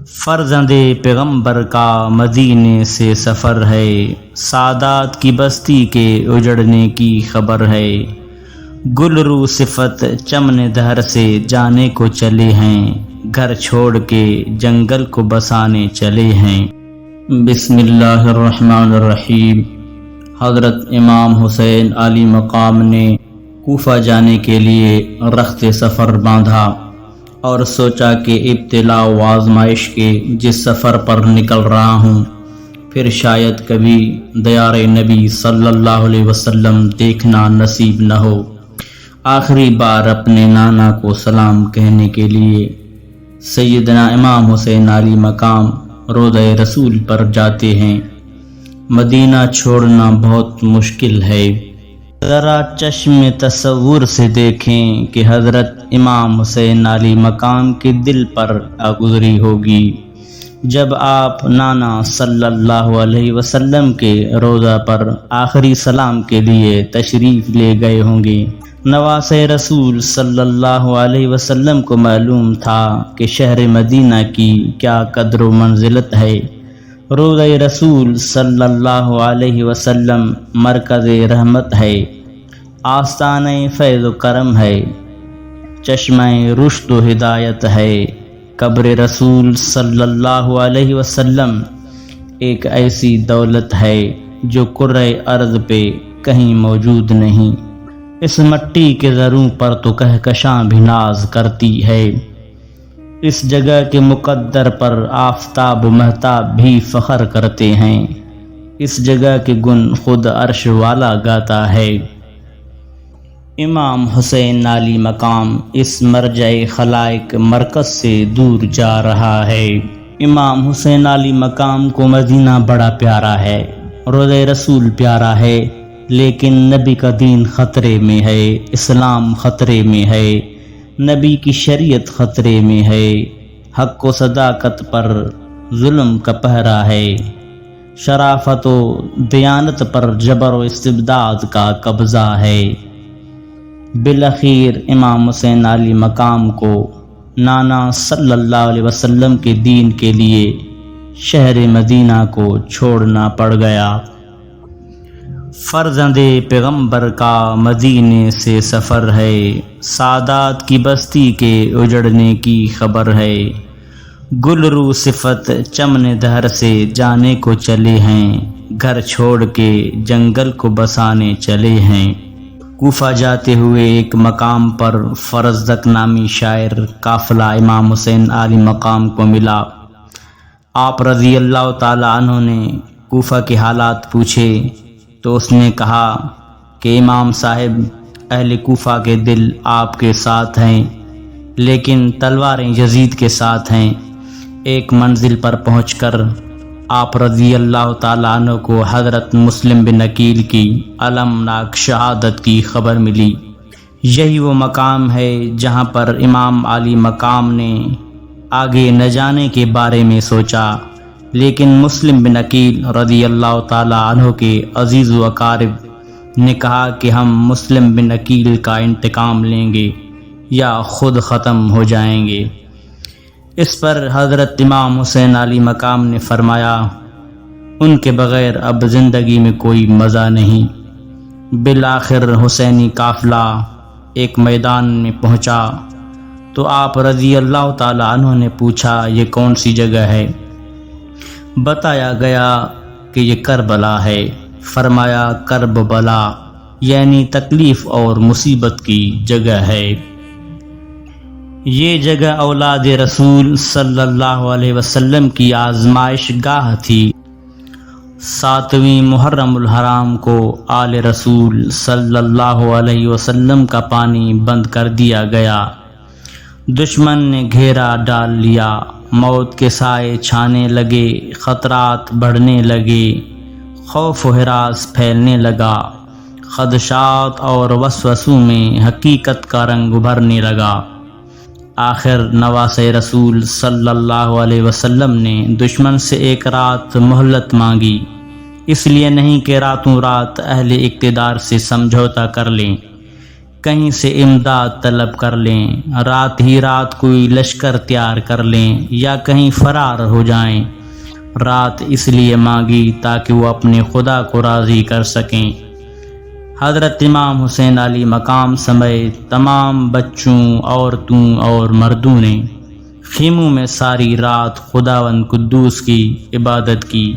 فرزند پیغمبر کا مدینے سے سفر ہے، سادات کی بستی کے اجڑنے کی خبر ہے۔ گل رو صفت چمن دہر سے جانے کو چلے ہیں، گھر چھوڑ کے جنگل کو بسانے چلے ہیں۔ بسم اللہ الرحمن الرحیم۔ حضرت امام حسین علی مقام نے کوفہ جانے کے لیے رخت سفر باندھا اور سوچا کہ ابتلا و آزمائش کے جس سفر پر نکل رہا ہوں پھر شاید کبھی دیار نبی صلی اللہ علیہ وسلم دیکھنا نصیب نہ ہو۔ آخری بار اپنے نانا کو سلام کہنے کے لیے سیدنا امام حسین علی مقام روضہ رسول پر جاتے ہیں۔ مدینہ چھوڑنا بہت مشکل ہے۔ ذرا چشم تصور سے دیکھیں کہ حضرت امام حسین علی مقام کے دل پر کیا گزری ہوگی جب آپ نانا صلی اللہ علیہ وسلم کے روضہ پر آخری سلام کے لیے تشریف لے گئے ہوں گے۔ نواسۂ رسول صلی اللہ علیہ وسلم کو معلوم تھا کہ شہر مدینہ کی کیا قدر و منزلت ہے۔ روضہ رسول صلی اللہ علیہ وسلم مرکز رحمت ہے، آستانِ فیض و کرم ہے، چشمہ رشد و ہدایت ہے۔ قبر رسول صلی اللہ علیہ وسلم ایک ایسی دولت ہے جو کرۂ ارض پہ کہیں موجود نہیں۔ اس مٹی کے ذروں پر تو کہکشاں بھی ناز کرتی ہے، اس جگہ کے مقدر پر آفتاب و مہتاب بھی فخر کرتے ہیں، اس جگہ کے گن خود عرش والا گاتا ہے۔ امام حسین علی مقام اس مرجع خلائق مرکز سے دور جا رہا ہے۔ امام حسین علی مقام کو مدینہ بڑا پیارا ہے، روضہ رسول پیارا ہے، لیکن نبی کا دین خطرے میں ہے، اسلام خطرے میں ہے، نبی کی شریعت خطرے میں ہے، حق و صداقت پر ظلم کا پہرا ہے، شرافت و دیانت پر جبر و استبداد کا قبضہ ہے۔ بالآخر امام حسین علی مقام کو نانا صلی اللہ علیہ وسلم کے دین کے لیے شہر مدینہ کو چھوڑنا پڑ گیا۔ فرزند پیغمبر کا مدینے سے سفر ہے، سادات کی بستی کے اجڑنے کی خبر ہے۔ گل رو صفت چمن دہر سے جانے کو چلے ہیں، گھر چھوڑ کے جنگل کو بسانے چلے ہیں۔ کوفہ جاتے ہوئے ایک مقام پر فرزدق نامی شاعر قافلہ امام حسین علی مقام کو ملا۔ آپ رضی اللہ تعالی عنہ نے کوفہ کے حالات پوچھے تو اس نے کہا کہ امام صاحب، اہل کوفہ کے دل آپ کے ساتھ ہیں لیکن تلواریں یزید کے ساتھ ہیں۔ ایک منزل پر پہنچ کر آپ رضی اللہ تعالیٰ عنہ کو حضرت مسلم بن عقیل کی المناک شہادت کی خبر ملی۔ یہی وہ مقام ہے جہاں پر امام علی مقام نے آگے نہ جانے کے بارے میں سوچا، لیکن مسلم بن عقیل رضی اللہ تعالیٰ عنہ کے عزیز و اقارب نے کہا کہ ہم مسلم بن عقیل کا انتقام لیں گے یا خود ختم ہو جائیں گے۔ اس پر حضرت امام حسین علی مقام نے فرمایا، ان کے بغیر اب زندگی میں کوئی مزہ نہیں۔ بالآخر حسینی قافلہ ایک میدان میں پہنچا تو آپ رضی اللہ تعالیٰ عنہ نے پوچھا یہ کون سی جگہ ہے؟ بتایا گیا کہ یہ کربلا ہے۔ فرمایا کرب بلا یعنی تکلیف اور مصیبت کی جگہ ہے۔ یہ جگہ اولاد رسول صلی اللہ علیہ وسلم کی آزمائش گاہ تھی۔ 7ویں محرم الحرام کو آل رسول صلی اللہ علیہ وسلم کا پانی بند کر دیا گیا۔ دشمن نے گھیرا ڈال لیا، موت کے سائے چھانے لگے، خطرات بڑھنے لگے، خوف و ہراس پھیلنے لگا، خدشات اور وسوسوں میں حقیقت کا رنگ ابھرنے لگا۔ آخر نواسۂ رسول صلی اللہ علیہ وسلم نے دشمن سے ایک رات مہلت مانگی، اس لیے نہیں کہ راتوں رات اہل اقتدار سے سمجھوتا کر لیں، کہیں سے امداد طلب کر لیں، رات ہی رات کوئی لشکر تیار کر لیں یا کہیں فرار ہو جائیں۔ رات اس لیے مانگی تاکہ وہ اپنے خدا کو راضی کر سکیں۔ حضرت امام حسین علی مقام سمیت تمام بچوں، عورتوں اور مردوں نے خیموں میں ساری رات خداوند قدوس کی عبادت کی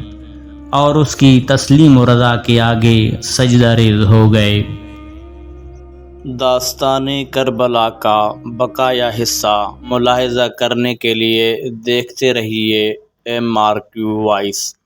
اور اس کی تسلیم و رضا کے آگے سجدہ ریز ہو گئے۔ داستان کربلا کا بقایا حصہ ملاحظہ کرنے کے لیے دیکھتے رہیے MRQ وائس۔